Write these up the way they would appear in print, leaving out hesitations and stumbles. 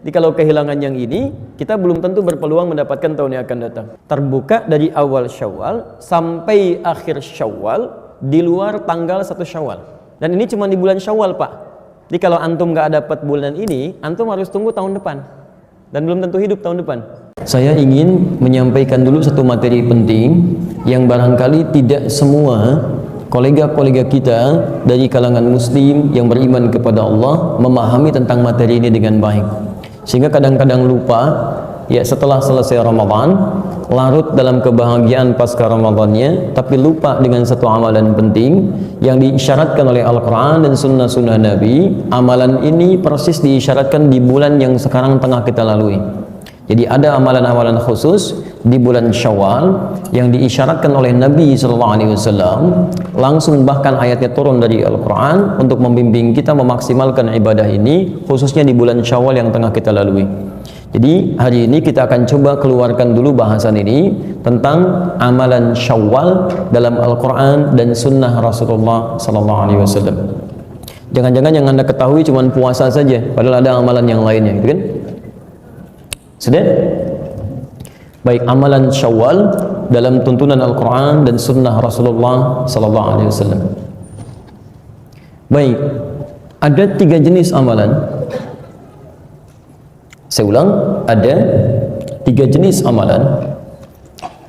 Jadi kalau kehilangan yang ini, kita belum tentu berpeluang mendapatkan tahun yang akan datang. Terbuka dari awal Syawal sampai akhir Syawal di luar tanggal 1 Syawal. Dan ini cuma di bulan Syawal, Pak. Jadi kalau antum nggak dapat bulan ini, antum harus tunggu tahun depan. Dan belum tentu hidup tahun depan. Saya ingin menyampaikan dulu satu materi penting yang barangkali tidak semua kolega-kolega kita dari kalangan muslim yang beriman kepada Allah memahami tentang materi ini dengan baik. Sehingga kadang-kadang lupa, ya setelah selesai Ramadan, larut dalam kebahagiaan pasca Ramadannya, tapi lupa dengan satu amalan penting yang diisyaratkan oleh Al-Quran dan sunnah-sunnah Nabi. Amalan ini persis diisyaratkan di bulan yang sekarang tengah kita lalui. Jadi ada amalan-amalan khusus di bulan Syawal yang diisyaratkan oleh Nabi SAW, langsung bahkan ayatnya turun dari Al-Quran untuk membimbing kita memaksimalkan ibadah ini, khususnya di bulan Syawal yang tengah kita lalui. Jadi hari ini kita akan coba keluarkan dulu bahasan ini tentang amalan Syawal dalam Al-Quran dan Sunnah Rasulullah SAW. Jangan-jangan yang Anda ketahui cuma puasa saja, padahal ada amalan yang lainnya, gitu kan? Sudah? Baik, amalan Syawal dalam tuntunan Al-Quran dan Sunnah Rasulullah SAW. Baik, ada 3 jenis amalan. Saya ulang, ada 3 jenis amalan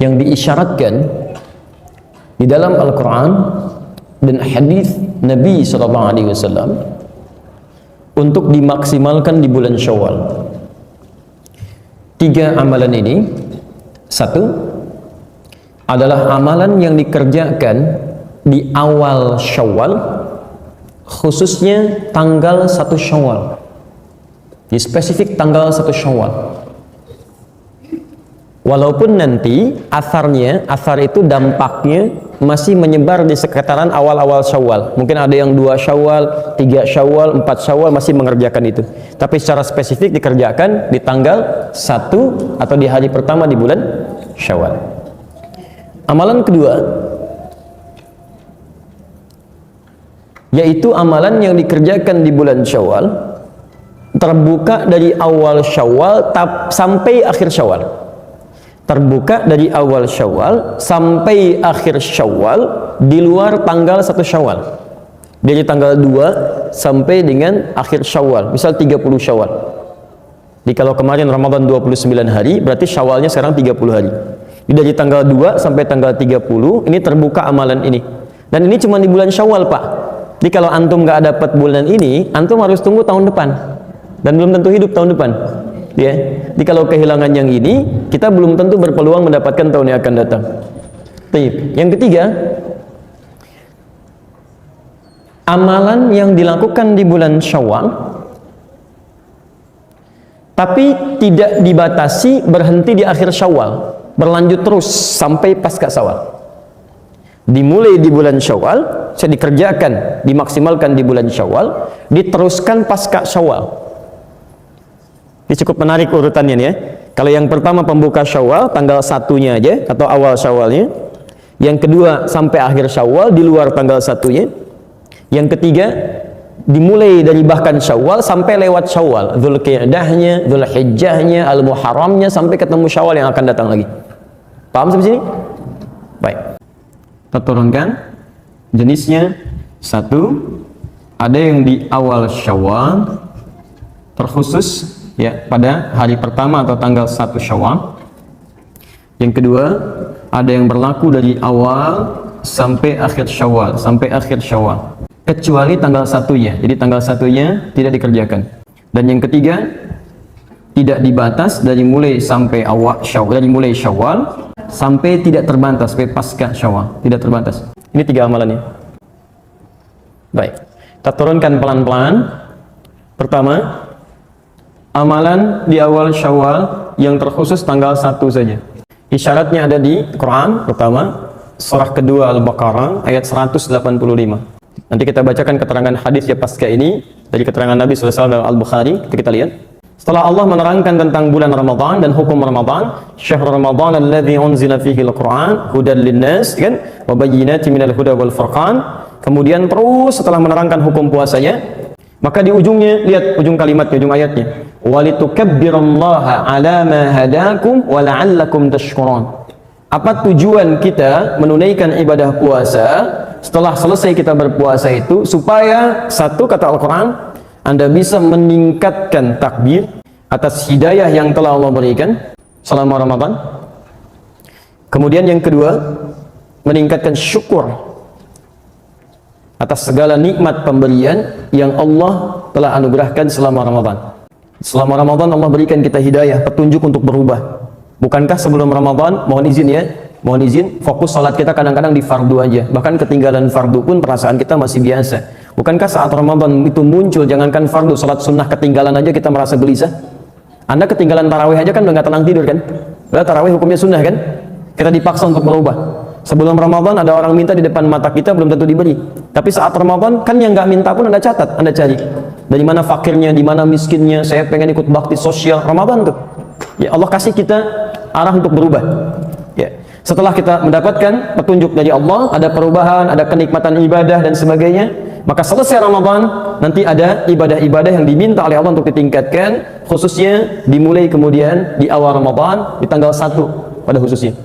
yang diisyaratkan di dalam Al-Quran dan hadis Nabi SAW untuk dimaksimalkan di bulan Syawal. 3 amalan ini, 1 adalah amalan yang dikerjakan di awal Syawal, khususnya tanggal 1 Syawal. Di spesifik tanggal 1 Syawal. Walaupun nanti asar itu dampaknya masih menyebar di sekitaran awal-awal Syawal. Mungkin ada yang 2 Syawal, 3 Syawal, 4 Syawal masih mengerjakan itu. Tapi secara spesifik dikerjakan di tanggal 1 atau di hari pertama di bulan Syawal. Amalan kedua, yaitu amalan yang dikerjakan di bulan Syawal, terbuka dari awal Syawal sampai akhir Syawal. Terbuka dari awal Syawal sampai akhir Syawal di luar tanggal 1 Syawal. Dari tanggal 2 sampai dengan akhir Syawal, misal 30 Syawal. Jadi kalau kemarin Ramadan 29 hari, berarti Syawalnya sekarang 30 hari. Jadi dari tanggal 2 sampai tanggal 30, ini terbuka amalan ini. Dan ini cuma di bulan Syawal, Pak. Jadi kalau antum nggak dapat bulan ini, antum harus tunggu tahun depan. Dan belum tentu hidup tahun depan. Ya, jadi kalau kehilangan yang ini, kita belum tentu berpeluang mendapatkan tahun yang akan datang. Yang ketiga, amalan yang dilakukan di bulan Syawal, tapi tidak dibatasi berhenti di akhir Syawal, berlanjut terus sampai pasca Syawal. Dimulai di bulan Syawal, saya dikerjakan, dimaksimalkan di bulan Syawal, diteruskan pasca Syawal. Ini cukup menarik urutannya nih ya. Kalau yang pertama pembuka Syawal, tanggal 1-nya aja atau awal Syawalnya. Yang kedua sampai akhir Syawal di luar tanggal 1-nya. Yang ketiga dimulai dari bahkan Syawal sampai lewat Syawal, Dzulqi'dahnya, Dzulhijjahnya, Al-Muharramnya sampai ketemu Syawal yang akan datang lagi. Paham sampai sini? Baik. Kita turunkan jenisnya. 1, ada yang di awal Syawal, terkhusus ya pada hari pertama atau tanggal 1 Syawal. Yang kedua, ada yang berlaku dari awal sampai akhir Syawal, kecuali tanggal 1-nya. Jadi tanggal 1-nya tidak dikerjakan. Dan yang ketiga, tidak dibatas dari mulai sampai awal Syawal, dari mulai Syawal sampai tidak terbatas sampai pasca Syawal, tidak terbatas. Ini 3 amalannya. Baik, kita turunkan pelan-pelan. Pertama, amalan di awal Syawal yang terkhusus tanggal 1 saja. Isyaratnya ada di Quran. Pertama, surah kedua Al-Baqarah ayat 185. Nanti kita bacakan keterangan hadis ya pasca ini dari keterangan Nabi SAW dalam Al-Bukhari. Kita lihat. Setelah Allah menerangkan tentang bulan Ramadan dan hukum Ramadan, syahrul Ramadan alladzi unzila fihi al-Quran hudan linnas, kan? Wa bayyinatin minal huda wal furqan. Kemudian terus setelah menerangkan hukum puasanya, Maka di ujungnya, lihat ujung kalimatnya, ujung ayatnya. Walitukabbirullaha ala ma hadakum wa la'allakum tashkurun. Apa tujuan kita menunaikan ibadah puasa? Setelah selesai kita berpuasa itu, supaya satu, kata Al-Quran, Anda bisa meningkatkan takbir atas hidayah yang telah Allah berikan selama Ramadan. Kemudian yang kedua, meningkatkan syukur atas segala nikmat pemberian yang Allah telah anugerahkan selama Ramadan. Selama Ramadan Allah berikan kita hidayah, petunjuk untuk berubah. Bukankah sebelum Ramadan, mohon izin ya, mohon izin, fokus salat kita kadang-kadang di fardu aja. Bahkan ketinggalan fardu pun perasaan kita masih biasa. Bukankah saat Ramadan itu muncul, jangankan fardu, salat sunnah ketinggalan aja kita merasa gelisah? Anda ketinggalan tarawih aja kan udah nggak tenang tidur kan? Udah, tarawih hukumnya sunnah kan? Kita dipaksa untuk berubah. Sebelum Ramadan ada orang minta di depan mata kita, belum tentu diberi. Tapi saat Ramadan kan yang nggak minta pun Anda catat, Anda cari. Dari mana fakirnya, di mana miskinnya, saya pengen ikut bakti sosial. Ramadan tuh. Ya Allah kasih kita arah untuk berubah. Ya. Setelah kita mendapatkan petunjuk dari Allah, ada perubahan, ada kenikmatan ibadah dan sebagainya, maka selesai Ramadan, nanti ada ibadah-ibadah yang diminta oleh Allah untuk ditingkatkan, khususnya dimulai kemudian di awal Ramadan, di tanggal 1 pada khususnya.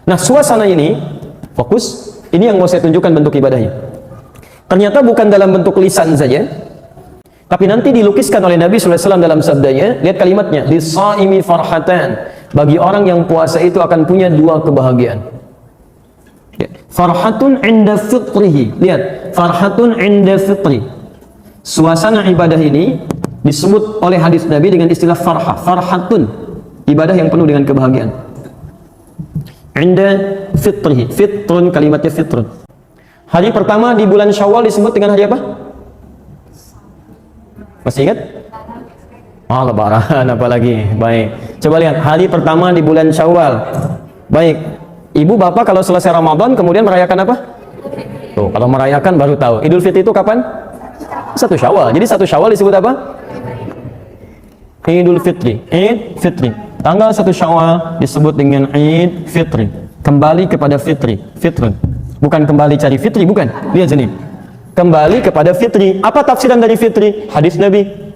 Nah, suasana ini, fokus, ini yang mau saya tunjukkan bentuk ibadahnya. Ternyata bukan dalam bentuk lisan saja, tapi nanti dilukiskan oleh Nabi SAW dalam sabdanya. Lihat kalimatnya, lis-shaimi farhatan. Bagi orang yang puasa itu akan punya dua kebahagiaan. Ya. Farhatun inda fitrihi. Lihat, farhatun inda fitri. Suasana ibadah ini disebut oleh hadis Nabi dengan istilah farhah. Farhatun, ibadah yang penuh dengan kebahagiaan. Inda fitrihi. Fitrun, kalimatnya fitrun. Hari pertama di bulan Syawal disebut dengan hari apa? Masih ingat? Oh, Lebaran apalagi. Baik. Coba lihat hari pertama di bulan Syawal. Baik. Ibu bapak kalau selesai Ramadan kemudian merayakan apa? Tuh, kalau merayakan baru tahu. Idul Fitri itu kapan? 1 Syawal. Jadi 1 Syawal disebut apa? Idul Fitri. Id Fitri. Tanggal 1 Syawal disebut dengan Id Fitri. Kembali kepada fitri. Fitrun. Bukan kembali cari fitri, bukan. Lihat sini. Kembali kepada fitri. Apa tafsiran dari fitri? Hadis Nabi.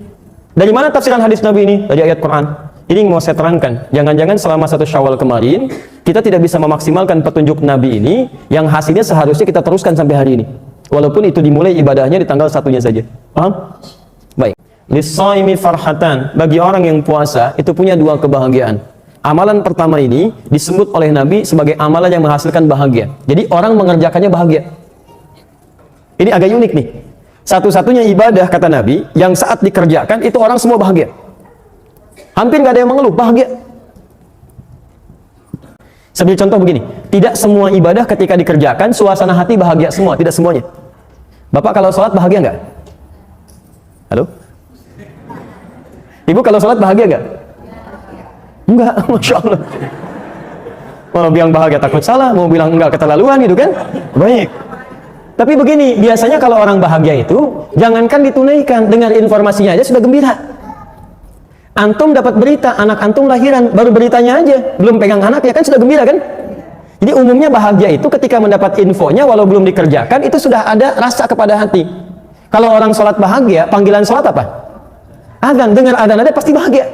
Dari mana tafsiran hadis Nabi ini? Dari ayat Quran. Ini mau saya terangkan. Jangan-jangan selama 1 Syawal kemarin kita tidak bisa memaksimalkan petunjuk Nabi ini, yang hasilnya seharusnya kita teruskan sampai hari ini. Walaupun itu dimulai ibadahnya di tanggal 1-nya saja. Paham? Baik. Lis-shaimi farhatan. Bagi orang yang puasa itu punya dua kebahagiaan. Amalan pertama ini disebut oleh Nabi sebagai amalan yang menghasilkan bahagia. Jadi orang mengerjakannya bahagia. Ini agak unik nih. Satu-satunya ibadah, kata Nabi, yang saat dikerjakan itu orang semua bahagia. Hampir nggak ada yang mengeluh, bahagia. Sebagai contoh begini, tidak semua ibadah ketika dikerjakan suasana hati bahagia semua, tidak semuanya. Bapak kalau sholat bahagia nggak? Halo? Ibu kalau sholat bahagia nggak? Enggak, Masya Allah. Mau bilang bahagia takut salah, mau bilang enggak keterlaluan gitu kan? Baik. Tapi begini, biasanya kalau orang bahagia itu, jangankan ditunaikan, dengar informasinya aja sudah gembira. Antum dapat berita, anak antum lahiran, baru beritanya aja, belum pegang anak ya kan sudah gembira kan? Jadi umumnya bahagia itu ketika mendapat infonya, walau belum dikerjakan, itu sudah ada rasa kepada hati. Kalau orang sholat bahagia, panggilan sholat apa? Adzan, dengar adzan ada pasti bahagia.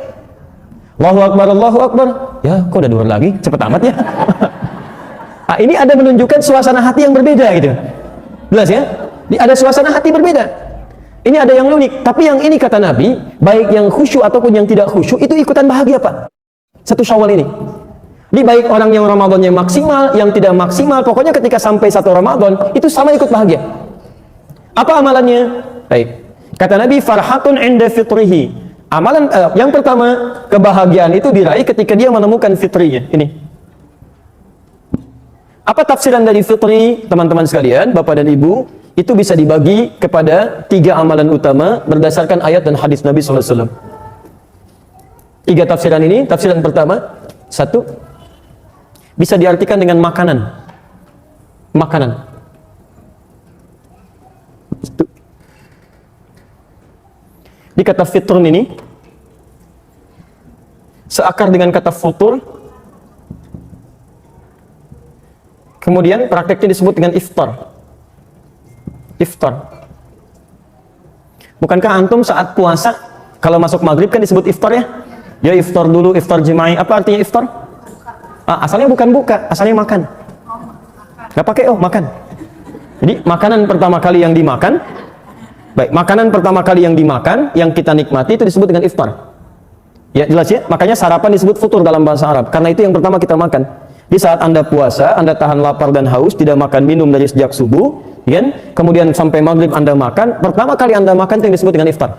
Allahu Akbar, Allahu Akbar. Ya, kok udah 2 lagi? Cepet amat ya. Nah, ini ada menunjukkan suasana hati yang berbeda gitu. Jelas ya? Ada suasana hati berbeda. Ini ada yang unik. Tapi yang ini kata Nabi, baik yang khusyuk ataupun yang tidak khusyuk, itu ikutan bahagia Pak. 1 Syawal ini. Ini baik orang yang Ramadannya maksimal, yang tidak maksimal, pokoknya ketika sampai 1 Ramadan, itu sama ikut bahagia. Apa amalannya? Baik. Kata Nabi, farhatun inda fitrihi. Amalan yang pertama, kebahagiaan itu diraih ketika dia menemukan fitrinya. Ini. Apa tafsiran dari fitri, teman-teman sekalian, Bapak dan Ibu? Itu bisa dibagi kepada 3 amalan utama berdasarkan ayat dan hadis Nabi SAW. 3 tafsiran ini. Tafsiran pertama, 1, bisa diartikan dengan makanan. Makanan. 1. Di kata fitrun ini seakar dengan kata futur. Kemudian prakteknya disebut dengan iftar. Iftar. Bukankah antum saat puasa kalau masuk maghrib kan disebut iftar ya? Ya iftar dulu, iftar jema'i. Apa artinya iftar? Asalnya bukan buka, asalnya makan. Gak pakai makan. Jadi makanan pertama kali yang dimakan, baik, makanan pertama kali yang dimakan, yang kita nikmati itu disebut dengan iftar. Ya jelas ya, makanya sarapan disebut futur dalam bahasa Arab, karena itu yang pertama kita makan. Di saat Anda puasa, Anda tahan lapar dan haus, tidak makan minum dari sejak subuh, kan? Kemudian sampai maghrib Anda makan, pertama kali Anda makan itu yang disebut dengan iftar.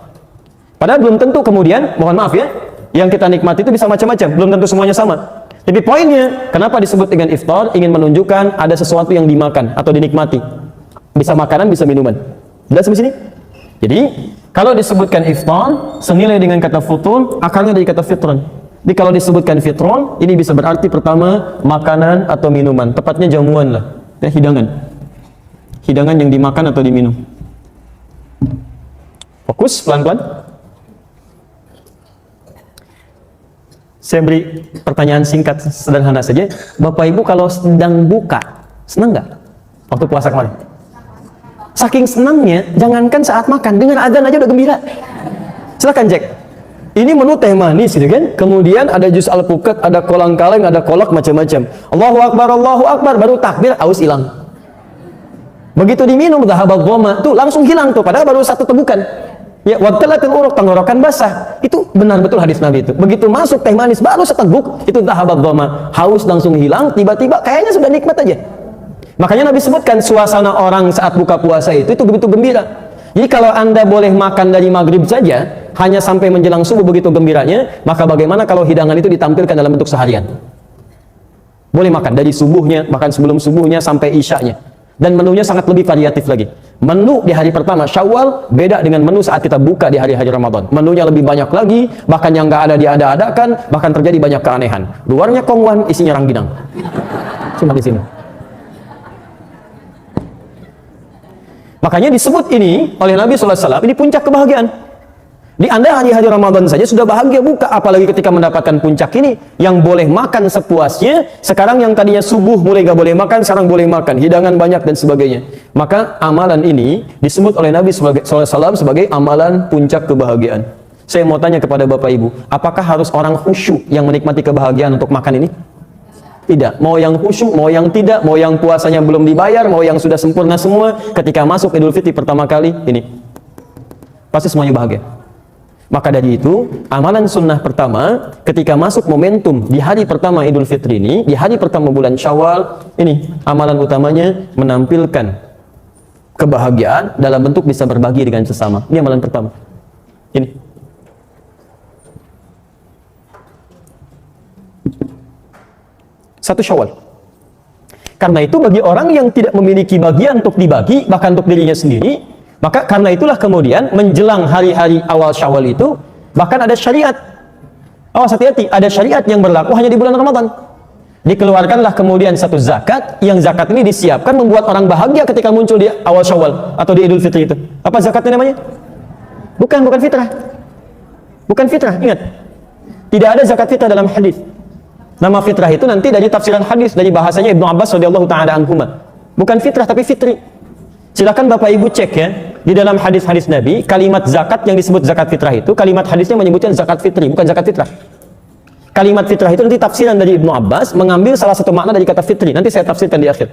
Padahal belum tentu kemudian, mohon maaf ya, yang kita nikmati itu bisa macam-macam, belum tentu semuanya sama. Tapi poinnya, kenapa disebut dengan iftar? Ingin menunjukkan ada sesuatu yang dimakan atau dinikmati. Bisa makanan, bisa minuman. Jelas sampai sini? Jadi, kalau disebutkan iftar, senilai dengan kata futur, akarnya dari kata fitron. Jadi kalau disebutkan fitron, ini bisa berarti pertama makanan atau minuman, tepatnya jamuan lah, ya, hidangan. Hidangan yang dimakan atau diminum. Fokus pelan-pelan. Saya beri pertanyaan singkat sederhana saja. Bapak Ibu kalau sedang buka, senang nggak waktu puasa kemarin? Saking senangnya, jangankan saat makan, dengar azan aja udah gembira. Silakan cek. Ini menu teh manis gitu kan. Kemudian ada jus alpukat, ada kolang kaleng, ada kolak macam-macam. Allahu Akbar, baru takbir, aus hilang. Begitu diminum dhahabat dhoma, tuh langsung hilang tuh, padahal baru satu tegukan. Ya, waqtalatil uruq, tenggorokan basah. Itu benar betul hadis Nabi itu. Begitu masuk teh manis baru seteguk, itu dhahabat dhoma, haus langsung hilang, tiba-tiba kayaknya sudah nikmat aja. Makanya Nabi sebutkan suasana orang saat buka puasa itu begitu gembira. Jadi kalau Anda boleh makan dari maghrib saja, hanya sampai menjelang subuh begitu gembiranya, maka bagaimana kalau hidangan itu ditampilkan dalam bentuk seharian? Boleh makan dari subuhnya, makan sebelum subuhnya sampai isyanya. Dan menunya sangat lebih variatif lagi. Menu di hari pertama Syawal beda dengan menu saat kita buka di hari-hari Ramadan. Menunya lebih banyak lagi, bahkan yang nggak ada diada-adakan, bahkan terjadi banyak keanehan. Luarnya kongwan, isinya rangginang. Cuma di sini. Makanya disebut ini oleh Nabi SAW, ini puncak kebahagiaan. Di Anda hari-hari Ramadan saja sudah bahagia buka, apalagi ketika mendapatkan puncak ini, yang boleh makan sepuasnya, sekarang yang tadinya subuh mulai gak boleh makan, sekarang boleh makan, hidangan banyak dan sebagainya. Maka amalan ini disebut oleh Nabi SAW sebagai amalan puncak kebahagiaan. Saya mau tanya kepada Bapak Ibu, apakah harus orang khusyuk yang menikmati kebahagiaan untuk makan ini? Tidak, mau yang khusyuk, mau yang tidak, mau yang puasanya belum dibayar, mau yang sudah sempurna semua, ketika masuk Idul Fitri pertama kali, ini pasti semuanya bahagia. Maka dari itu, amalan sunnah pertama, ketika masuk momentum di hari pertama Idul Fitri ini, di hari pertama bulan Syawal, ini amalan utamanya menampilkan kebahagiaan dalam bentuk bisa berbagi dengan sesama. Ini amalan pertama. Ini. Satu Syawal. Karena itu bagi orang yang tidak memiliki bagian untuk dibagi, bahkan untuk dirinya sendiri, maka karena itulah kemudian menjelang hari-hari awal Syawal itu, bahkan ada syariat. Awas hati-hati, ada syariat yang berlaku hanya di bulan Ramadan. Dikeluarkanlah kemudian satu zakat, yang zakat ini disiapkan membuat orang bahagia ketika muncul di awal Syawal atau di Idul Fitri itu. Apa zakatnya namanya? Bukan fitrah. Bukan fitrah, ingat. Tidak ada zakat fitrah dalam hadis. Nama fitrah itu nanti dari tafsiran hadis, dari bahasanya Ibnu Abbas radhiyallahu taala anhuma. Bukan fitrah tapi fitri. Silakan Bapak Ibu cek ya, di dalam hadis-hadis Nabi, kalimat zakat yang disebut zakat fitrah itu, kalimat hadisnya menyebutkan zakat fitri, bukan zakat fitrah. Kalimat fitrah itu nanti tafsiran dari Ibnu Abbas mengambil salah satu makna dari kata fitri. Nanti saya tafsirkan di akhir.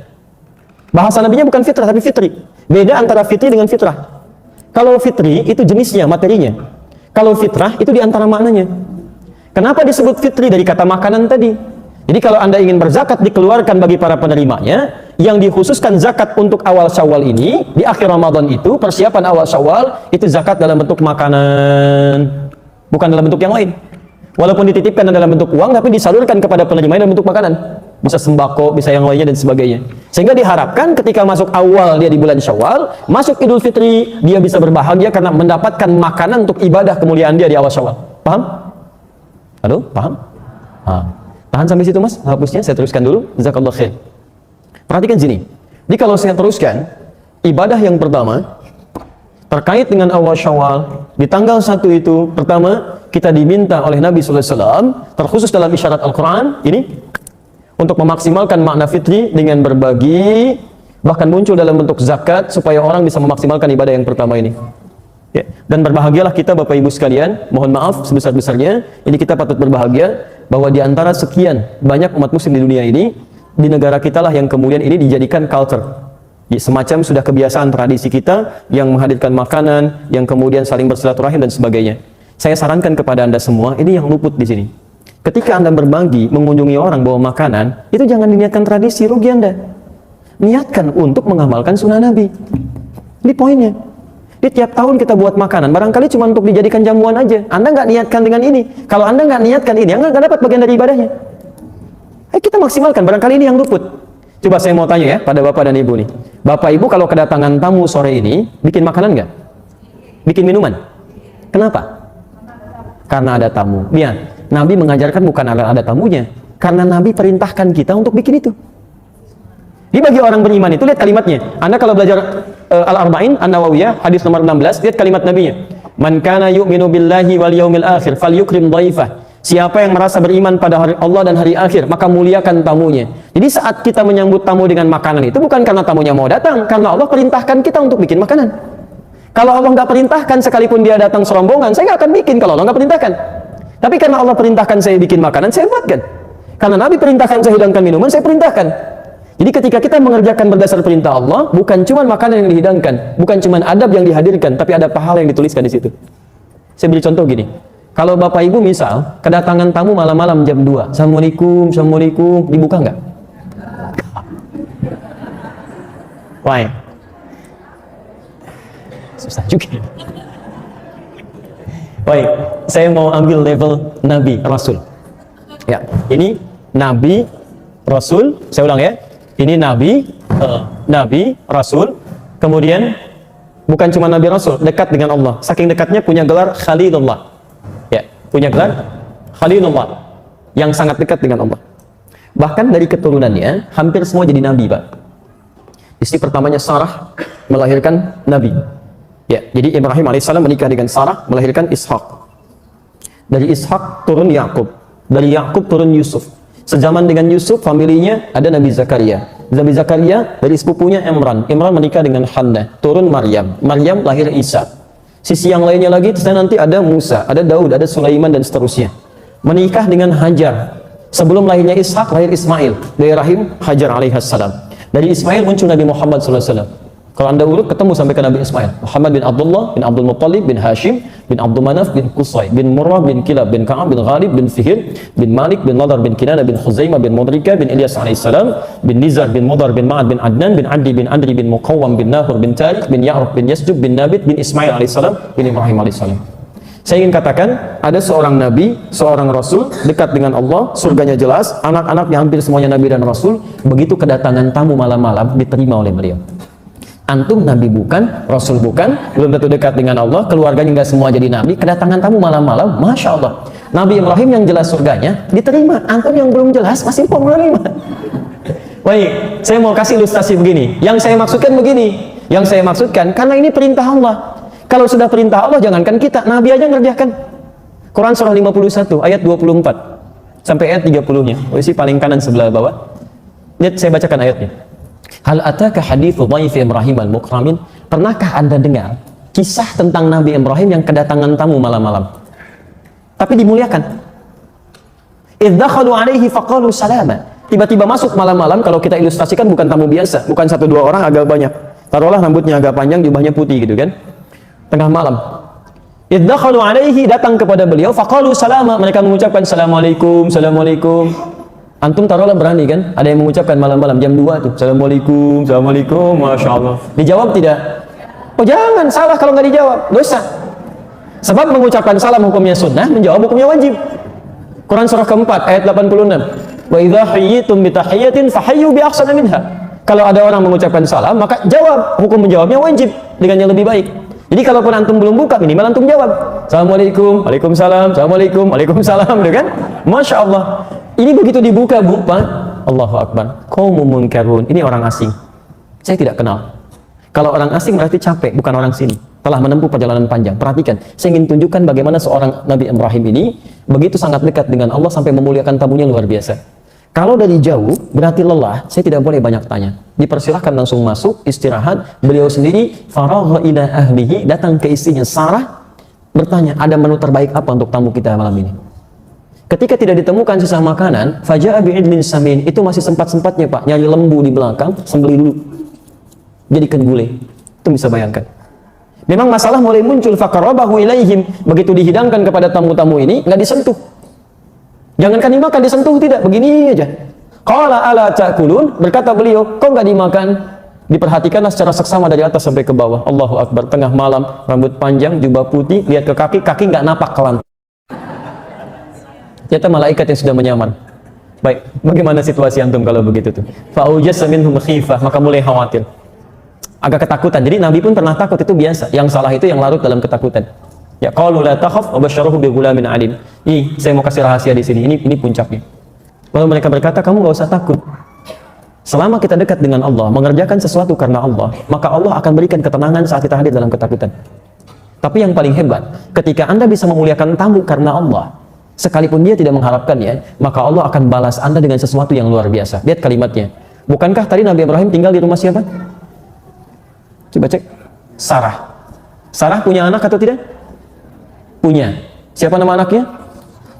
Bahasa Nabinya bukan fitrah tapi fitri. Beda antara fitri dengan fitrah. Kalau fitri itu jenisnya, materinya. Kalau fitrah itu di antara maknanya. Kenapa disebut fitri dari kata makanan tadi? Jadi kalau Anda ingin berzakat dikeluarkan bagi para penerimanya, yang dikhususkan zakat untuk awal Syawal ini, di akhir Ramadan itu, persiapan awal Syawal, itu zakat dalam bentuk makanan, bukan dalam bentuk yang lain. Walaupun dititipkan dalam bentuk uang, tapi disalurkan kepada penerimanya dalam bentuk makanan. Bisa sembako, bisa yang lainnya dan sebagainya. Sehingga diharapkan ketika masuk awal dia di bulan Syawal, masuk Idul Fitri, dia bisa berbahagia karena mendapatkan makanan untuk ibadah kemuliaan dia di awal Syawal. Paham? Halo, paham? Tahan sampai situ mas, hapusnya, saya teruskan dulu. Jazakallah khair. Perhatikan sini. Jadi kalau saya teruskan, ibadah yang pertama terkait dengan awal Syawal di tanggal 1 itu, pertama kita diminta oleh Nabi SAW, terkhusus dalam isyarat Al-Quran ini, untuk memaksimalkan makna fitri dengan berbagi, bahkan muncul dalam bentuk zakat supaya orang bisa memaksimalkan ibadah yang pertama ini. Ya. Dan berbahagialah kita Bapak Ibu sekalian, mohon maaf sebesar-besarnya, ini kita patut berbahagia bahwa di antara sekian banyak umat muslim di dunia ini, di negara kita lah yang kemudian ini dijadikan culture. Semacam sudah kebiasaan tradisi kita yang menghadirkan makanan, yang kemudian saling bersilaturahim dan sebagainya. Saya sarankan kepada Anda semua, ini yang luput di sini. Ketika Anda berbagi, mengunjungi orang bawa makanan, itu jangan diniatkan tradisi, rugi Anda. Niatkan untuk mengamalkan sunnah Nabi. Ini poinnya. Di tiap tahun kita buat makanan, barangkali cuma untuk dijadikan jamuan aja. Anda nggak niatkan dengan ini. Kalau Anda nggak niatkan ini, Anda nggak dapat bagian dari ibadahnya. Kita maksimalkan, barangkali ini yang luput. Coba saya mau tanya ya, pada Bapak dan Ibu nih. Bapak Ibu kalau kedatangan tamu sore ini, bikin makanan nggak? Bikin minuman? Kenapa? Karena ada tamu. Lihat, Nabi mengajarkan bukan ada tamunya. Karena Nabi perintahkan kita untuk bikin itu. Jadi bagi orang beriman itu, lihat kalimatnya. Anda kalau belajar Al-Arba'in An-Nawawiyah hadis nomor 16, lihat kalimat Nabinya. Man kana yu'minu billahi wal yaumil akhir falyukrim dhaifah. Siapa yang merasa beriman pada hari Allah dan hari akhir, maka muliakan tamunya. Jadi saat kita menyambut tamu dengan makanan itu bukan karena tamunya mau datang, karena Allah perintahkan kita untuk bikin makanan. Kalau Allah nggak perintahkan, sekalipun dia datang serombongan, saya nggak akan bikin kalau Allah nggak perintahkan. Tapi karena Allah perintahkan saya bikin makanan, saya buatkan. Karena Nabi perintahkan saya hidangkan minuman, saya perintahkan. Jadi ketika kita mengerjakan berdasar perintah Allah, bukan cuma makanan yang dihidangkan, bukan cuma adab yang dihadirkan, tapi ada pahala yang dituliskan di situ. Saya beri contoh gini. Kalau Bapak Ibu misal kedatangan tamu malam-malam jam 2, Assalamualaikum, Assalamualaikum, dibuka nggak? Why? Susah juga. Baik, saya mau ambil level Nabi, Rasul. Ya, ini Nabi, Rasul, saya ulang ya. Ini Nabi, Rasul, kemudian bukan cuma Nabi Rasul, dekat dengan Allah. Saking dekatnya punya gelar Khalilullah. Ya, punya gelar Khalilullah, yang sangat dekat dengan Allah. Bahkan dari keturunannya hampir semua jadi nabi, Pak. Istri pertamanya Sarah melahirkan nabi. Ya, jadi Ibrahim alaihissalam menikah dengan Sarah, melahirkan Ishak. Dari Ishak turun Yakub, dari Yakub turun Yusuf. Sejaman dengan Yusuf, familinya ada Nabi Zakaria. Nabi Zakaria dari sepupunya Imran. Imran menikah dengan Hannah, turun Maryam. Maryam lahir Isa. Sisi yang lainnya lagi, nanti ada Musa, ada Daud, ada Sulaiman dan seterusnya. Menikah dengan Hajar. Sebelum lahirnya Ishak, lahir Ismail. Dari rahim Hajar alaihissalam. Dari Ismail muncul Nabi Muhammad SAW. Kalau Anda urut, ketemu sampai ke Nabi Ismail. Muhammad bin Abdullah, bin Abdul Muttalib, bin Hashim, bin Abdul Manaf, bin Qusay, bin Murrah, bin Kilab, bin Ka'ab, bin Ghalib, bin Fihir, bin Malik, bin Nadar, bin Kinana, bin Khuzaimah, bin Mudrika, bin Ilyas alaihissalam, bin Nizar, bin Mudar, bin Ma'ad, bin Adnan, bin Adi, bin Andri, bin Muqawwam, bin Nahur, bin Tariq, bin Ya'ruf, bin Yasjub, bin Nabit, bin Ismail alaihissalam, bin Ibrahim alaihissalam. Saya ingin katakan, ada seorang Nabi, seorang Rasul, dekat dengan Allah, surganya jelas, anak-anaknya hampir semuanya Nabi dan Rasul. Begitu kedatangan tamu malam-malam, diterima oleh beliau. Antum Nabi bukan, Rasul bukan, belum tentu dekat dengan Allah, keluarganya nggak semua jadi Nabi, kedatangan tamu malam-malam, Masya Allah. Nabi Ibrahim yang jelas surganya, diterima. Antum yang belum jelas, masih mau menerima. Baik, saya mau kasih ilustrasi begini. Yang saya maksudkan begini. Yang saya maksudkan, karena ini perintah Allah. Kalau sudah perintah Allah, jangankan kita, Nabi aja ngerjakan. Quran surah 51, ayat 24. Sampai ayat 30-nya. Posisi paling kanan sebelah bawah. Lihat, saya bacakan ayatnya. Hal ataka hadithu dhaifi Ibrahim al-mukramin. Pernahkah Anda dengar kisah tentang Nabi Ibrahim yang kedatangan tamu malam-malam? Tapi dimuliakan. Idh dakhalu alaihi faqalu salama. Tiba-tiba masuk malam-malam, kalau kita ilustrasikan bukan tamu biasa, bukan 1-2 orang, agak banyak. Taruhlah rambutnya agak panjang, jubahnya putih gitu kan. Tengah malam. Idh dakhalu alaihi, datang kepada beliau, faqalu salama. Mereka mengucapkan assalamualaikum, assalamualaikum. Antum taruhlah berani kan, ada yang mengucapkan malam-malam jam 2 tuh, Assalamualaikum, Assalamualaikum, Masya Allah. Dijawab tidak? Oh jangan, salah kalau nggak dijawab, dosa. Sebab mengucapkan salam hukumnya sunnah, menjawab hukumnya wajib. Quran surah keempat, ayat 86. Wa idha hayyitum bitahiyyatin fahayyu bi ahsana minha. Kalau ada orang mengucapkan salam, maka jawab, hukum menjawabnya wajib dengan yang lebih baik. Jadi kalaupun antum belum buka, minimal antum jawab. Assalamualaikum, waalaikumsalam, assalamualaikum, waalaikumsalam, gitu kan? Masya Allah. Ini begitu dibuka, Bu, Pak. Allahu Akbar. Qaumun munkarun. Ini orang asing. Saya tidak kenal. Kalau orang asing berarti capek, bukan orang sini. Telah menempuh perjalanan panjang. Perhatikan, saya ingin tunjukkan bagaimana seorang Nabi Ibrahim ini begitu sangat dekat dengan Allah sampai memuliakan tamunya luar biasa. Kalau dari jauh berarti lelah, saya tidak boleh banyak tanya. Dipersilahkan langsung masuk, istirahat. Beliau sendiri faragha ila ahlihi, datang ke istrinya Sarah, bertanya, ada menu terbaik apa untuk tamu kita malam ini? Ketika tidak ditemukan sisa makanan, faja'a bi'idlin samin, itu masih sempat-sempatnya Pak, nyari lembu di belakang, sembeli dulu, jadikan gulai. Itu bisa bayangkan. Memang masalah mulai muncul, faqarabahu ilaihim, begitu dihidangkan kepada tamu-tamu ini, nggak disentuh. Jangankan dimakan, disentuh tidak, begini aja. Qala ala ta'kulun, berkata beliau, kok nggak dimakan? Diperhatikanlah secara seksama dari atas sampai ke bawah. Allahu Akbar, tengah malam, rambut panjang, jubah putih, lihat ke kaki, kaki nggak napak ke lantai. Ternyata malaikat yang sudah menyamar. Baik, bagaimana situasi antum kalau begitu tuh? Fa'ujassa minhum khifah, maka mulai khawatir. Agak ketakutan. Jadi Nabi pun pernah takut, itu biasa. Yang salah itu yang larut dalam ketakutan. Ya, qalu la takhaf wa basyarahu bi ghulamin alim. Saya mau kasih rahasia di sini. Ini puncaknya. Lalu mereka berkata, kamu nggak usah takut. Selama kita dekat dengan Allah, mengerjakan sesuatu karena Allah, maka Allah akan berikan ketenangan saat kita hadir dalam ketakutan. Tapi yang paling hebat, ketika Anda bisa memuliakan tamu karena Allah, sekalipun dia tidak mengharapkannya, maka Allah akan balas Anda dengan sesuatu yang luar biasa. Lihat kalimatnya. Bukankah tadi Nabi Ibrahim tinggal di rumah siapa? Coba cek. Sarah. Sarah punya anak atau tidak? Punya. Siapa nama anaknya?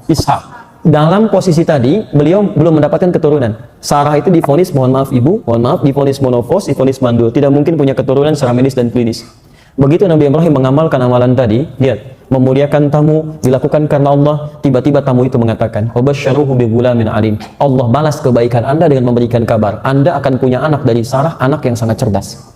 Ishak. Dalam posisi tadi, beliau belum mendapatkan keturunan. Sarah itu divonis, mohon maaf ibu, mohon maaf, divonis monofos, divonis mandul. Tidak mungkin punya keturunan secara medis dan klinis. Begitu Nabi Ibrahim mengamalkan amalan tadi, lihat, memuliakan tamu, dilakukan karena Allah, tiba-tiba tamu itu mengatakan, "Wabasyaruhu bighulamin alim." Allah balas kebaikan Anda dengan memberikan kabar. Anda akan punya anak dari Sarah, anak yang sangat cerdas.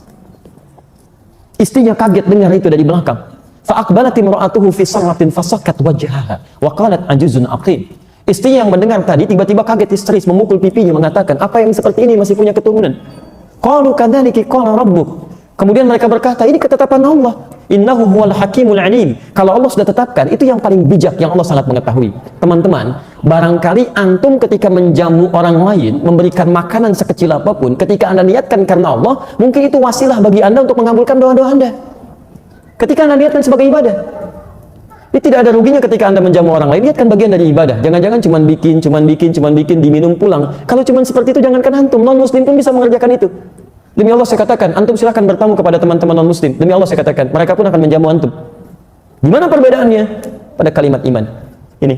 Istrinya kaget dengar itu dari belakang. Fa'aqbalat imra'atuhu fi sarratin fasakkat wajhaha wa qalat ajuzun aqim. Istrinya yang mendengar tadi tiba-tiba kaget histeris, memukul pipinya, mengatakan, apa yang seperti ini masih punya keturunan? Qalu kadzalika qala rabbuk. Kemudian mereka berkata, ini ketetapan Allah. Innahu huwal hakimul alim. Kalau Allah sudah tetapkan, itu yang paling bijak, yang Allah sangat mengetahui. Teman-teman, barangkali antum ketika menjamu orang lain, memberikan makanan sekecil apapun, ketika Anda niatkan karena Allah, mungkin itu wasilah bagi Anda untuk mengabulkan doa-doa Anda. Ketika Anda niatkan sebagai ibadah. Ini tidak ada ruginya ketika Anda menjamu orang lain, niatkan bagian dari ibadah. Jangan-jangan cuman bikin, diminum pulang. Kalau cuman seperti itu, jangankan antum, non-muslim pun bisa mengerjakan itu. Demi Allah saya katakan, antum silahkan bertamu kepada teman-teman non-muslim. Demi Allah saya katakan, mereka pun akan menjamu antum. Gimana perbedaannya? Pada kalimat iman. Ini.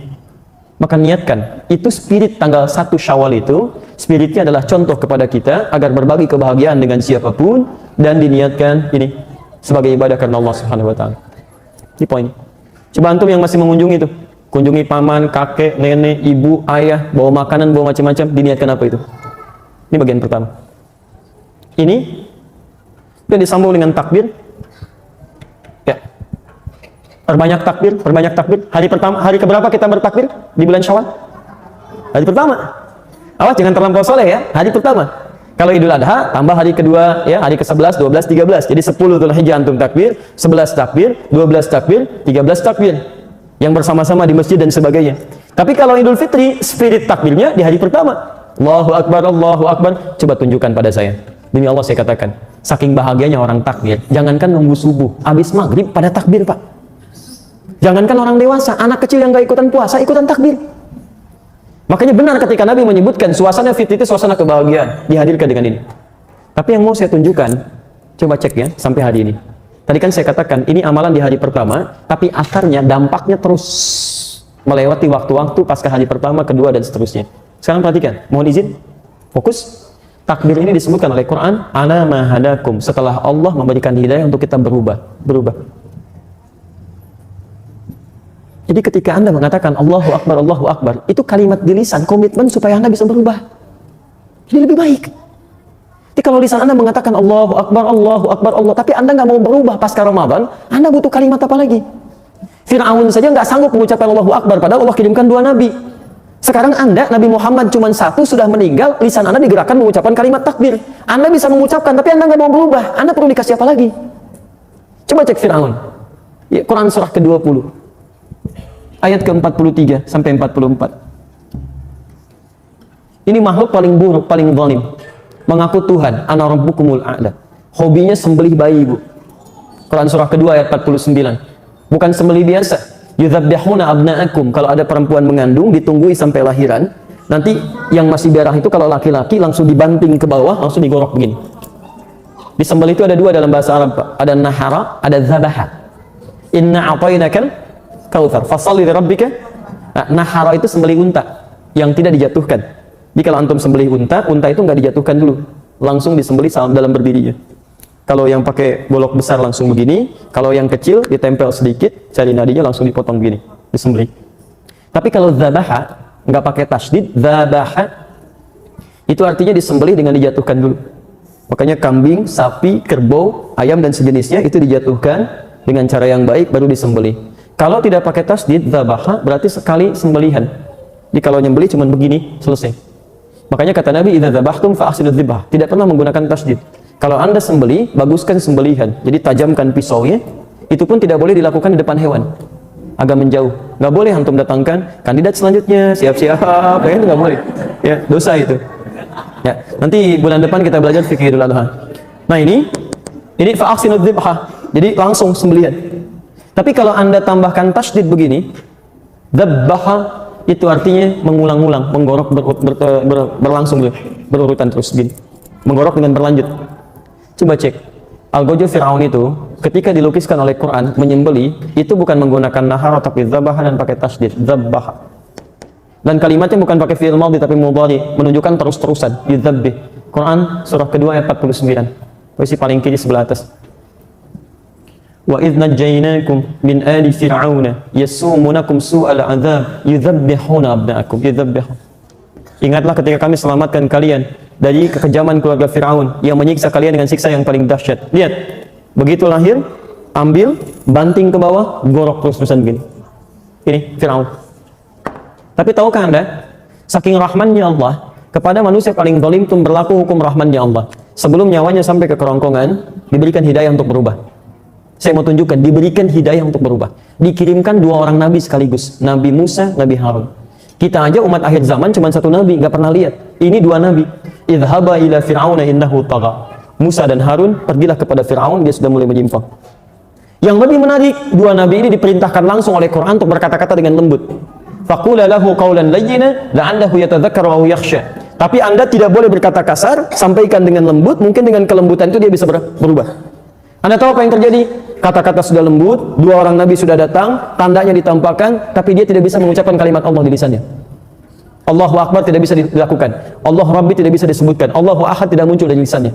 Maka niatkan, itu spirit tanggal 1 Syawal itu, spiritnya adalah contoh kepada kita, agar berbagi kebahagiaan dengan siapapun, dan diniatkan ini, sebagai ibadah karena Allah Subhanahu wa Ta'ala. Ini poin. Coba antum yang masih mengunjungi itu, kunjungi paman, kakek, nenek, ibu, ayah, bawa makanan, bawa macam-macam, diniatkan apa itu? Ini bagian pertama. Ini sudah disambung dengan takbir. Ya. Perbanyak takbir, perbanyak takbir. Hari pertama, hari keberapa kita bertakbir di bulan Syawal? Hari pertama. Awas jangan terlampau soleh ya. Hari pertama. Kalau Idul Adha tambah hari kedua ya, hari ke-11, 12, 13. Jadi 10 Dzulhijjah antum takbir, 11 takbir, 12 takbir, 13 takbir. Yang bersama-sama di masjid dan sebagainya. Tapi kalau Idul Fitri, spirit takbirnya di hari pertama. Allahu Akbar, Allahu Akbar. Coba tunjukkan pada saya. Demi Allah saya katakan, saking bahagianya orang takbir, jangankan nunggu subuh, habis maghrib pada takbir Pak. Jangankan orang dewasa, anak kecil yang gak ikutan puasa, ikutan takbir. Makanya benar ketika Nabi menyebutkan suasana fitri itu suasana kebahagiaan, dihadirkan dengan ini. Tapi yang mau saya tunjukkan, coba cek ya, sampai hari ini. Tadi kan saya katakan, ini amalan di hari pertama, tapi akarnya, dampaknya terus melewati waktu-waktu pasca hari pertama, kedua, dan seterusnya. Sekarang perhatikan, mohon izin, fokus. Takbir ini disebutkan oleh Quran, ala ma hadakum, setelah Allah memberikan hidayah untuk kita berubah. Jadi ketika Anda mengatakan Allahu Akbar, itu kalimat di lisan, komitmen supaya Anda bisa berubah. Jadi lebih baik. Jadi kalau lisan Anda mengatakan Allahu Akbar, Allah, tapi Anda nggak mau berubah pasca Ramadan, Anda butuh kalimat apa lagi? Fir'aun saja nggak sanggup mengucapkan Allahu Akbar, padahal Allah kirimkan 2 nabi. Sekarang Anda, Nabi Muhammad cuma 1, sudah meninggal, lisan Anda digerakkan mengucapkan kalimat takbir. Anda bisa mengucapkan, tapi Anda nggak mau berubah. Anda perlu dikasih apa lagi? Coba cek Fir'aun. Ya, Quran surah ke-20. Ayat ke-43 sampai 44. Ini makhluk paling buruk, paling zalim. Mengaku Tuhan, ana rabbukumul a'la. Hobinya sembelih bayi, Bu. Quran surah kedua ayat 49. Bukan sembelih biasa. Yudzabbihuna abna'akum, kalau ada perempuan mengandung ditunggui sampai lahiran, nanti yang masih darah itu kalau laki-laki langsung dibanting ke bawah, langsung digorok begini. Disembelih itu ada dua dalam bahasa Arab, Pak. Ada nahara, ada zabaha. Inna a'tainakal kautsar, fasholli li rabbika. Nah, nahara itu sembelih unta yang tidak dijatuhkan. Jadi kalau antum sembelih unta, unta itu nggak dijatuhkan dulu, langsung disembelih dalam berdirinya. Kalau yang pakai bolok besar langsung begini, kalau yang kecil ditempel sedikit, cari nadinya langsung dipotong begini, disembelih. Tapi kalau zabaha, nggak pakai tasydid, zabaha itu artinya disembelih dengan dijatuhkan dulu. Makanya kambing, sapi, kerbau, ayam dan sejenisnya itu dijatuhkan dengan cara yang baik baru disembelih. Kalau tidak pakai tasydid, zabaha berarti sekali sembelihan. Jadi kalau nyembelih cuma begini, selesai. Makanya kata Nabi, idza dzabhtum fa ahsinudz dzibhah. Tidak pernah menggunakan tasydid. Kalau Anda sembelih, baguskan sembelihan. Jadi tajamkan pisaunya. Itu pun tidak boleh dilakukan di depan hewan. Agak menjauh. Nggak boleh antum datangkan kandidat selanjutnya, siap-siap, ya itu nggak boleh. Ya, dosa itu. Ya, nanti bulan depan kita belajar fikih Idul Adha. Nah ini fa ahsinudz dzibhah. Jadi langsung sembelihan. Tapi kalau Anda tambahkan tasydid begini, dzabbaha itu artinya mengulang-ulang, menggorok berlangsung berurutan terus gini. Menggorok dengan berlanjut. Coba cek. Algojo Fir'aun itu ketika dilukiskan oleh Quran menyembelih itu bukan menggunakan nahara tapi dzabaha dan pakai tasydid, dzabbaha. Dan kalimatnya bukan pakai fi'il madhi tapi mudhari, menunjukkan terus-terusan, yudzabbih. Quran surah kedua ayat 49. Posisi paling kiri sebelah atas. Wa idz najjaynakum min ali fir'auna yasumunakum su'al 'adzab yudzabbihuna abna'akum, yudzabbihun. Ingatlah ketika kami selamatkan kalian dari kekejaman keluarga Fir'aun yang menyiksa kalian dengan siksa yang paling dahsyat. Lihat, begitu lahir, ambil, banting ke bawah, gorok terus-terusan begini. Ini Fir'aun. Tapi tahukah Anda, saking rahmannya Allah kepada manusia paling zalim itu berlaku hukum rahmannya Allah. Sebelum nyawanya sampai ke kerongkongan, diberikan hidayah untuk berubah. Saya mau tunjukkan, diberikan hidayah untuk berubah. Dikirimkan dua orang nabi sekaligus, Nabi Musa, Nabi Harun. Kita aja umat akhir zaman cuma satu nabi, nggak pernah lihat. Ini dua nabi. Idhaba ila fir'auna innahu tagha. Musa dan Harun pergilah kepada Fir'aun, dia sudah mulai menyimpang. Yang lebih menarik, dua nabi ini diperintahkan langsung oleh Quran untuk berkata-kata dengan lembut. Faqula lahu qawlan layyina la'allahu yatadhakkaru aw yakhsha. Tapi Anda tidak boleh berkata kasar, sampaikan dengan lembut, mungkin dengan kelembutan itu dia bisa berubah. Anda tahu apa yang terjadi? Kata-kata sudah lembut, dua orang nabi sudah datang, tandanya ditampakkan, tapi dia tidak bisa mengucapkan kalimat Allah di lisannya. Allahu Akbar tidak bisa dilakukan. Allah Rabbi tidak bisa disebutkan. Allahu Ahad tidak muncul dari lisannya.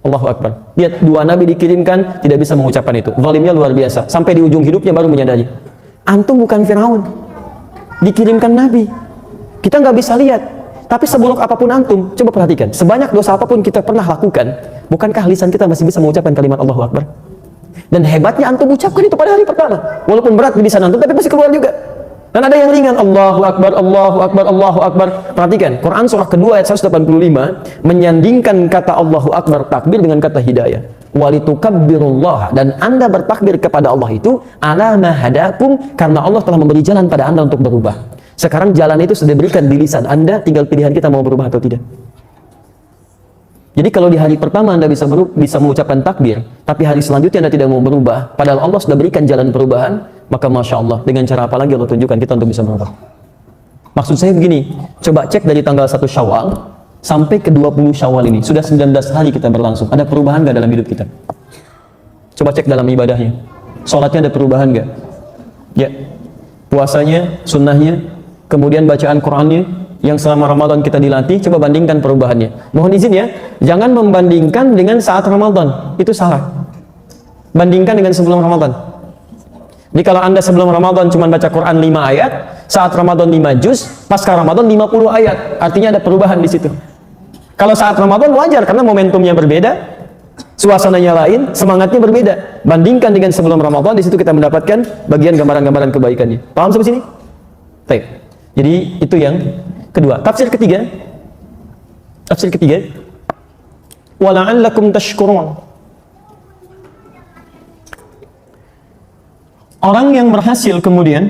Allahu Akbar. Lihat, dua nabi dikirimkan tidak bisa mengucapkan itu. Zalimnya luar biasa. Sampai di ujung hidupnya baru menyadari. Antum bukan Firaun. Dikirimkan nabi. Kita nggak bisa lihat. Tapi seburuk apapun antum, coba perhatikan. Sebanyak dosa apapun kita pernah lakukan, bukankah lisan kita masih bisa mengucapkan kalimat Allahu Akbar? Dan hebatnya antum ucapkan itu pada hari pertama. Walaupun berat di lisan antum, tapi pasti keluar juga. Dan ada yang ringan, Allahu Akbar, Allahu Akbar, Allahu Akbar. Perhatikan, Quran surah kedua ayat 185 menyandingkan kata Allahu Akbar takbir dengan kata hidayah. Walitukabbirullah, dan Anda bertakbir kepada Allah itu ala ma hadakum, karena Allah telah memberi jalan pada Anda untuk berubah. Sekarang jalan itu sudah diberikan di lisan Anda, tinggal pilihan kita mau berubah atau tidak. Jadi kalau di hari pertama Anda bisa mengucapkan takbir, tapi hari selanjutnya Anda tidak mau berubah, padahal Allah sudah berikan jalan perubahan, maka Masya Allah, dengan cara apa lagi Allah tunjukkan kita untuk bisa berubah. Maksud saya begini, coba cek dari tanggal 1 Syawal sampai ke 20 Syawal ini, sudah 19 hari kita berlangsung, ada perubahan nggak dalam hidup kita? Coba cek dalam ibadahnya, sholatnya ada perubahan nggak? Ya, puasanya, sunnahnya, kemudian bacaan Qurannya, yang selama Ramadan kita dilatih, coba bandingkan perubahannya. Mohon izin ya, jangan membandingkan dengan saat Ramadan, itu salah. Bandingkan dengan sebelum Ramadan. Jadi kalau Anda sebelum Ramadan cuma baca Quran 5 ayat, saat Ramadan 5 juz, pasca Ramadan 50 ayat, artinya ada perubahan di situ. Kalau saat Ramadan wajar karena momentumnya berbeda, suasananya lain, semangatnya berbeda. Bandingkan dengan sebelum Ramadan, di situ kita mendapatkan bagian gambaran-gambaran kebaikannya. Paham sampai sini? Baik. Jadi itu yang kedua. Tafsir ketiga. Wala'allakum tashkurun. Orang yang berhasil kemudian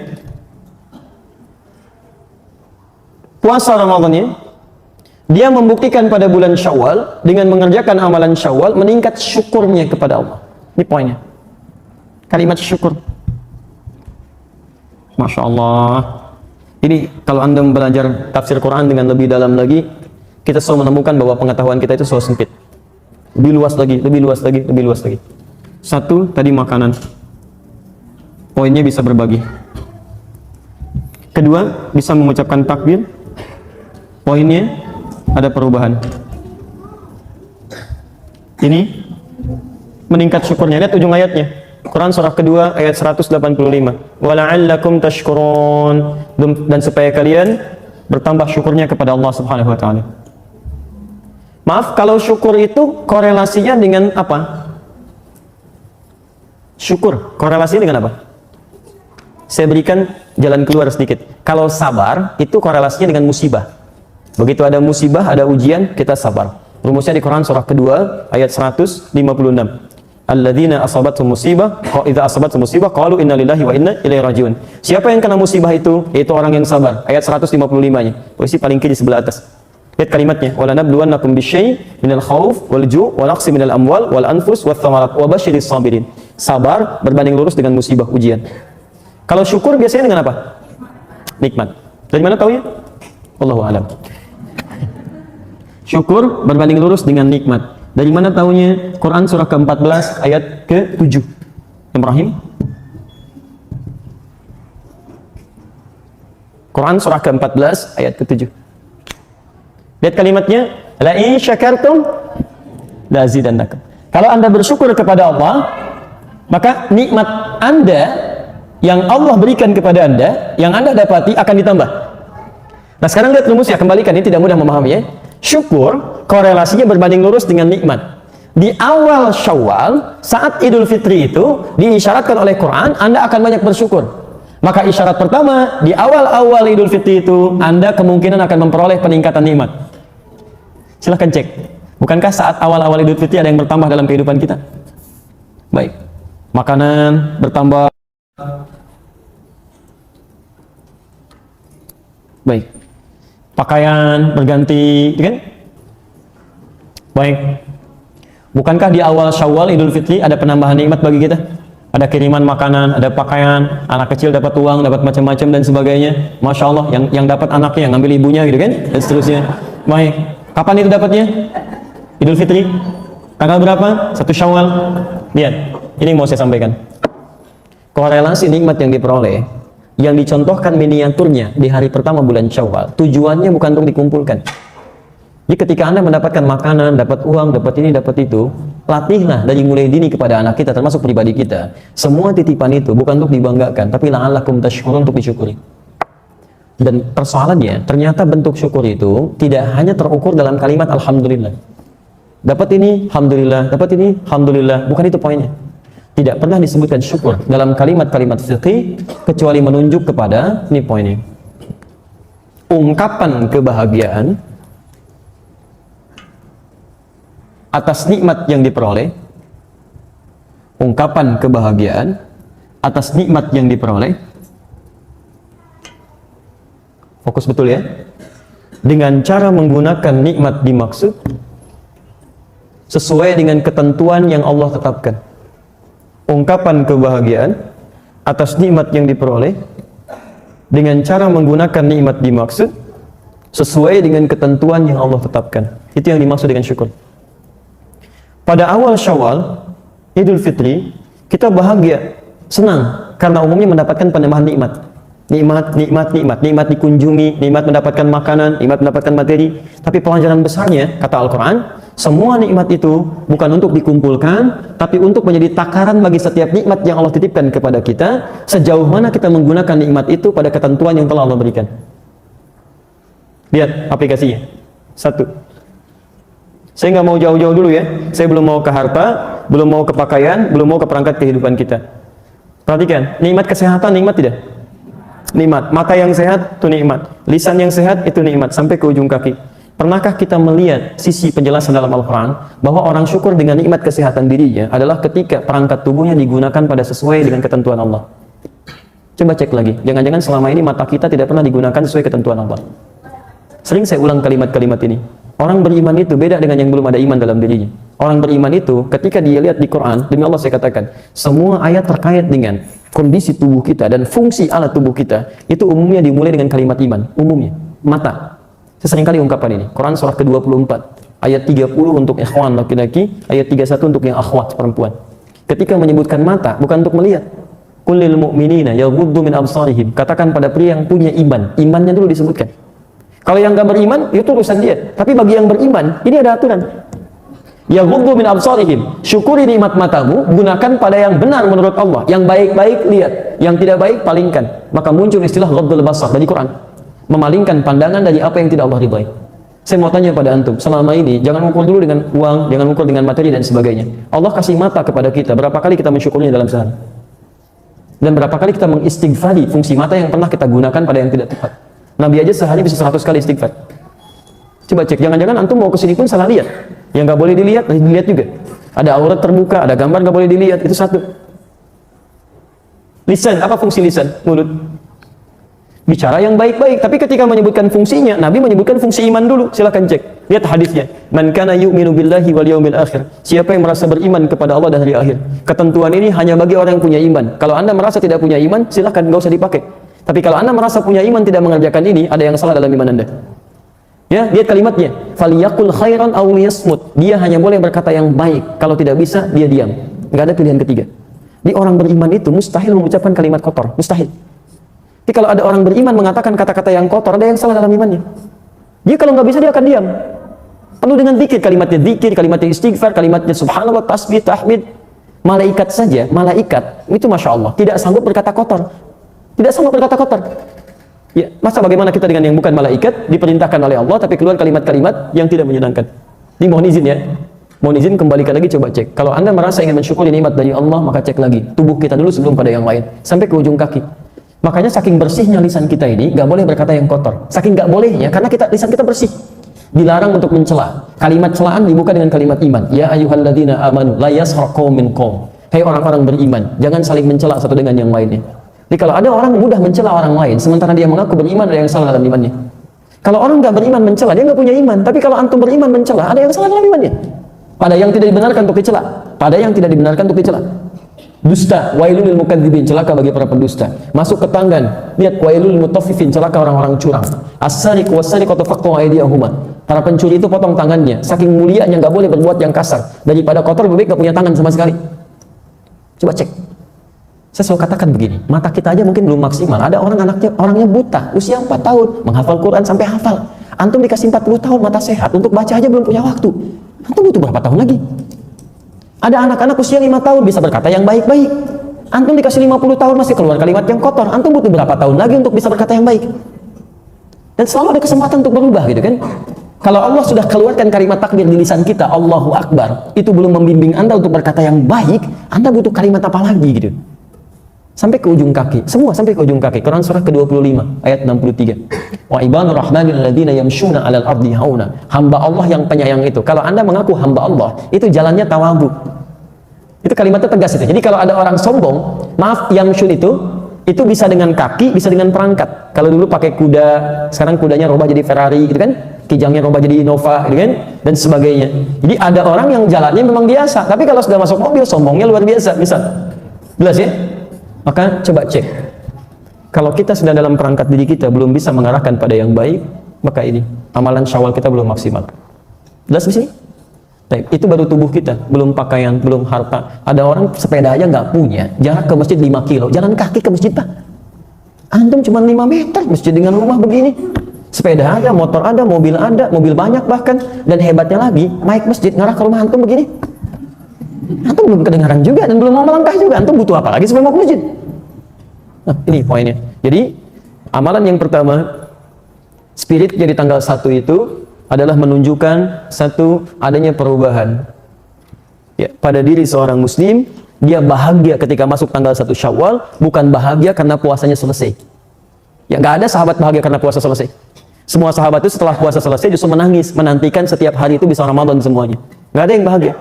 puasa Ramadannya, dia membuktikan pada bulan Syawal dengan mengerjakan amalan Syawal, meningkat syukurnya kepada Allah. Ini poinnya. Kalimat syukur. Masya Allah. Ini kalau Anda belajar tafsir Quran dengan lebih dalam lagi, kita selalu menemukan bahwa pengetahuan kita itu selalu sempit. lebih luas lagi, lebih luas lagi, lebih luas lagi. Satu, tadi makanan. Poinnya bisa berbagi. Kedua, bisa mengucapkan takbir. Poinnya ada perubahan. Ini meningkat syukurnya. Lihat ujung ayatnya. Quran surah kedua ayat 185. Wala'allakum tashkurun. Dan supaya kalian bertambah syukurnya kepada Allah Subhanahu wa taala. Maaf, kalau syukur itu korelasinya dengan apa? Syukur korelasinya dengan apa? Saya berikan jalan keluar sedikit. Kalau sabar itu korelasinya dengan musibah. Begitu ada musibah, ada ujian, kita sabar. Rumusnya di Quran surah kedua ayat 156. Alladzina asabatuhum musibah, idza asabatuhum musibah qalu inna lillahi wa inna ilaihi rajiun. Siapa yang kena musibah itu? Yaitu orang yang sabar. Ayat 155-nya. Posisi paling kiri sebelah atas. Lihat kalimatnya. Wala nabluwannakum bisyai' minal khauf wal ju' wa naqsi minal amwal wal anfus wath thamarat wa basyiris sabirin. Sabar berbanding lurus dengan musibah ujian. Kalau syukur biasanya dengan apa? Nikmat. Dari mana taunya? Wallahu a'lam. Syukur berbanding lurus dengan nikmat. Dari mana taunya? Quran surah ke-14 ayat ke-7. Ibrahim. Quran surah ke-14 ayat ke-7. Lihat kalimatnya, la in syakartum la azidannakum. Kalau Anda bersyukur kepada Allah, maka nikmat Anda yang Allah berikan kepada Anda, yang Anda dapati akan ditambah. Nah, sekarang lihat rumusnya, kembalikan, ini tidak mudah memahami ya. Syukur korelasinya berbanding lurus dengan nikmat. Di awal Syawal, saat Idul Fitri itu diisyaratkan oleh Quran, Anda akan banyak bersyukur. Maka isyarat pertama, di awal-awal Idul Fitri itu, Anda kemungkinan akan memperoleh peningkatan nikmat. Silahkan cek. Bukankah saat awal-awal Idul Fitri ada yang bertambah dalam kehidupan kita? Baik. Makanan bertambah. Baik. Pakaian berganti, kan? Baik. Bukankah di awal Syawal Idul Fitri ada penambahan nikmat bagi kita? Ada kiriman makanan, ada pakaian, anak kecil dapat uang, dapat macam-macam dan sebagainya. Masya Allah, yang dapat anaknya, yang ngambil ibunya gitu kan, dan seterusnya. Baik. Kapan itu dapatnya? Idul Fitri. Tanggal berapa? 1 Syawal. Lihat, ini mau saya sampaikan. Korelasi nikmat yang diperoleh, yang dicontohkan miniaturnya di hari pertama bulan Syawal, tujuannya bukan untuk dikumpulkan. Jadi ketika Anda mendapatkan makanan, dapat uang, dapat ini, dapat itu, latihlah dari mulai dini kepada anak kita, termasuk pribadi kita. Semua titipan itu bukan untuk dibanggakan, tapi la'allakum tashkurun, untuk disyukuri. Dan persoalannya, ternyata bentuk syukur itu tidak hanya terukur dalam kalimat Alhamdulillah. Dapat ini, Alhamdulillah. Dapat ini, Alhamdulillah. Bukan itu poinnya. Tidak pernah disebutkan syukur dalam kalimat-kalimat fiqih kecuali menunjuk kepada, ini poinnya, ungkapan kebahagiaan atas nikmat yang diperoleh, ungkapan kebahagiaan atas nikmat yang diperoleh. Fokus betul ya. Dengan cara menggunakan nikmat dimaksud sesuai dengan ketentuan yang Allah tetapkan. Ungkapan kebahagiaan atas nikmat yang diperoleh dengan cara menggunakan nikmat dimaksud sesuai dengan ketentuan yang Allah tetapkan. Itu yang dimaksud dengan syukur. Pada awal Syawal, Idul Fitri, kita bahagia, senang karena umumnya mendapatkan penambahan nikmat. Nikmat dikunjungi, nikmat mendapatkan makanan, nikmat mendapatkan materi. Tapi pelajaran besarnya, kata Al-Quran, semua nikmat itu bukan untuk dikumpulkan, tapi untuk menjadi takaran bagi setiap nikmat yang Allah titipkan kepada kita, sejauh mana kita menggunakan nikmat itu pada ketentuan yang telah Allah berikan. Lihat aplikasinya. 1. Saya nggak mau jauh-jauh dulu ya. Saya belum mau ke harta, belum mau ke pakaian, belum mau ke perangkat kehidupan kita. Perhatikan, nikmat kesehatan, nikmat tidak? Nikmat. Mata yang sehat itu nikmat, lisan yang sehat itu nikmat, sampai ke ujung kaki. Pernahkah kita melihat sisi penjelasan dalam Al-Quran bahwa orang syukur dengan nikmat kesehatan dirinya adalah ketika perangkat tubuhnya digunakan pada sesuai dengan ketentuan Allah? Coba cek lagi, jangan-jangan selama ini mata kita tidak pernah digunakan sesuai ketentuan Allah. Sering saya ulang kalimat-kalimat ini. Orang beriman itu beda dengan yang belum ada iman dalam dirinya. Orang beriman itu ketika dia lihat di Quran, demi Allah saya katakan, semua ayat terkait dengan kondisi tubuh kita dan fungsi alat tubuh kita, itu umumnya dimulai dengan kalimat iman. Umumnya, mata. Saya sering kali ungkapan ini. Quran surah ke-24 Ayat 30 untuk ikhwan laki-laki, ayat 31 untuk yang akhwat perempuan. Ketika menyebutkan mata, bukan untuk melihat. Qul lil mu'minina yaghuddu min absarihim. Katakan pada pria yang punya iman. Imannya dulu disebutkan. Kalau yang enggak beriman, itu urusan dia. Tapi bagi yang beriman, ini ada aturan. Yaghuddu min absarihim. Syukuri nikmat matamu, gunakan pada yang benar menurut Allah. Yang baik-baik lihat, yang tidak baik palingkan. Maka muncul istilah ghaddul basar dari Quran. Memalingkan pandangan dari apa yang tidak Allah ridhai. Saya mau tanya pada antum, selama ini jangan ukur dulu dengan uang, jangan ukur dengan materi dan sebagainya. Allah kasih mata kepada kita, berapa kali kita mensyukurnya dalam sehari? Dan berapa kali kita mengistighfari fungsi mata yang pernah kita gunakan pada yang tidak tepat? Nabi aja sehari bisa 100 kali istighfar. Coba cek, jangan-jangan antum mau kesini pun salah lihat. Yang nggak boleh dilihat, dilihat juga. Ada aurat terbuka, ada gambar nggak boleh dilihat, itu satu. Lisan, apa fungsi lisan? Mulut. Bicara yang baik-baik, tapi ketika menyebutkan fungsinya, Nabi menyebutkan fungsi iman dulu. Silakan cek, lihat hadisnya. Man kana yu'minu billahi wal yaumil akhir. Siapa yang merasa beriman kepada Allah dan hari akhir. Ketentuan ini hanya bagi orang yang punya iman. Kalau Anda merasa tidak punya iman, silakan, nggak usah dipakai. Tapi kalau Anda merasa punya iman tidak mengerjakan ini, ada yang salah dalam iman Anda. Ya, lihat kalimatnya. Faliyaqul khairan aw liyasmut. Dia hanya boleh berkata yang baik. Kalau tidak bisa, dia diam. Nggak ada pilihan ketiga. Di orang beriman itu mustahil mengucapkan kalimat kotor, mustahil. Tapi kalau ada orang beriman mengatakan kata-kata yang kotor, ada yang salah dalam imannya. Dia kalau nggak bisa, dia akan diam. Penuh dengan zikir, kalimatnya istighfar, kalimatnya subhanallah, tasbih, tahmid. Malaikat saja, malaikat itu masya Allah tidak sanggup berkata kotor, tidak sanggup berkata kotor. Ya, masa bagaimana kita dengan yang bukan malaikat diperintahkan oleh Allah tapi keluar kalimat-kalimat yang tidak menyenangkan. Ini mohon izin ya, mohon izin kembalikan lagi, coba cek. Kalau Anda merasa ingin mensyukuri nikmat dari Allah, maka cek lagi tubuh kita dulu sebelum pada yang lain, sampai ke ujung kaki. Makanya saking bersihnya lisan kita ini, nggak boleh berkata yang kotor. Saking nggak bolehnya, karena lisan kita bersih. Dilarang untuk mencela. Kalimat celaan dibuka dengan kalimat iman. Ya ayyuhalladzina amanu la yaskhar qaumin qaum. Hai orang-orang beriman, jangan saling mencela satu dengan yang lainnya. Jadi kalau ada orang mudah mencela orang lain, sementara dia mengaku beriman, ada yang salah dalam imannya. Kalau orang nggak beriman mencela, dia nggak punya iman. Tapi kalau antum beriman mencela, ada yang salah dalam imannya. Pada yang tidak dibenarkan untuk dicela. Pada yang tidak dibenarkan untuk dicela. Dusta, wailul lil mukadzibin, celaka bagi para pendusta. Masuk ke tangan, lihat wailul lil mutaffifin, celaka orang-orang curang. As-sariqu was-sariqatu faqtu aydiyahuma. Para pencuri itu potong tangannya, saking mulianya nggak boleh berbuat yang kasar. Daripada kotor lebih baik nggak punya tangan sama sekali. Coba cek. Saya selalu katakan begini, mata kita aja mungkin belum maksimal. Ada orangnya buta, usia 4 tahun, menghafal Quran sampai hafal. Antum dikasih 40 tahun mata sehat, untuk baca aja belum punya waktu. Antum butuh berapa tahun lagi? Ada anak-anak usia 5 tahun bisa berkata yang baik-baik. Antum dikasih 50 tahun masih keluar kalimat yang kotor. Antum butuh berapa tahun lagi untuk bisa berkata yang baik? Dan selalu ada kesempatan untuk berubah gitu kan. Kalau Allah sudah keluarkan kalimat takbir di lisan kita, Allahu Akbar, itu belum membimbing Anda untuk berkata yang baik, Anda butuh kalimat apa lagi gitu. Sampai ke ujung kaki, semua sampai ke ujung kaki. Quran surah ke-25 ayat 63. Wa ibadur rahmanil ladzina yamshuna 'alal ardi hauna. Hamba Allah yang penyayang itu. Kalau Anda mengaku hamba Allah, itu jalannya tawadhu. Itu kalimatnya tegas itu. Jadi kalau ada orang sombong, maaf, yamshun itu bisa dengan kaki, bisa dengan perangkat. Kalau dulu pakai kuda, sekarang kudanya rubah jadi Ferrari gitu kan? Kijangnya rubah jadi Innova gitu kan? Dan sebagainya. Jadi ada orang yang jalannya memang biasa, tapi kalau sudah masuk mobil sombongnya luar biasa. Misal. Jelas ya? Maka coba cek, kalau kita sedang dalam perangkat diri kita belum bisa mengarahkan pada yang baik, maka ini amalan Syawal kita belum maksimal. Jelas di sini? Nah, itu baru tubuh kita, belum pakaian, belum harta. Ada orang sepeda aja nggak punya, jarak ke masjid 5 kilo, jalan kaki ke masjid Pak. Antum cuma 5 meter masjid dengan rumah begini. Sepeda ada, motor ada, mobil banyak bahkan. Dan hebatnya lagi, naik masjid ngarah ke rumah antum begini. Antum belum kedengaran juga dan belum mau melangkah juga. Antum butuh apa lagi sebelum mau ke masjid? Nah, ini poinnya. Jadi, amalan yang pertama, spirit jadi tanggal 1 itu adalah menunjukkan satu adanya perubahan. Ya, pada diri seorang muslim, dia bahagia ketika masuk tanggal 1 Syawal, bukan bahagia karena puasanya selesai. Ya, nggak ada sahabat bahagia karena puasa selesai. Semua sahabat itu setelah puasa selesai justru menangis, menantikan setiap hari itu bisa Ramadan semuanya. Nggak ada yang bahagia.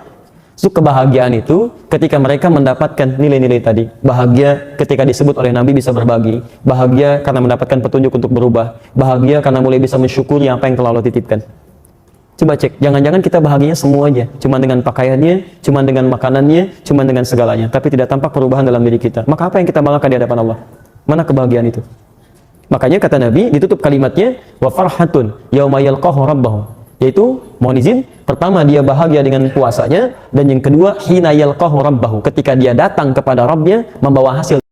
So, kebahagiaan itu ketika mereka mendapatkan nilai-nilai tadi. Bahagia ketika disebut oleh Nabi bisa berbagi. Bahagia karena mendapatkan petunjuk untuk berubah. Bahagia karena mulai bisa mensyukuri apa yang telah Allah titipkan. Coba cek, jangan-jangan kita bahagianya semuanya. Cuma dengan pakaiannya, cuma dengan makanannya, cuma dengan segalanya. Tapi tidak tampak perubahan dalam diri kita. Maka apa yang kita banggakan di hadapan Allah? Mana kebahagiaan itu? Makanya kata Nabi, ditutup kalimatnya, wa farhatun yauma yalqahu rabbahu. Yaitu, mohon izin, pertama dia bahagia dengan puasanya, dan yang kedua, hina yalqahu rabbahu, ketika dia datang kepada Rabbnya membawa hasil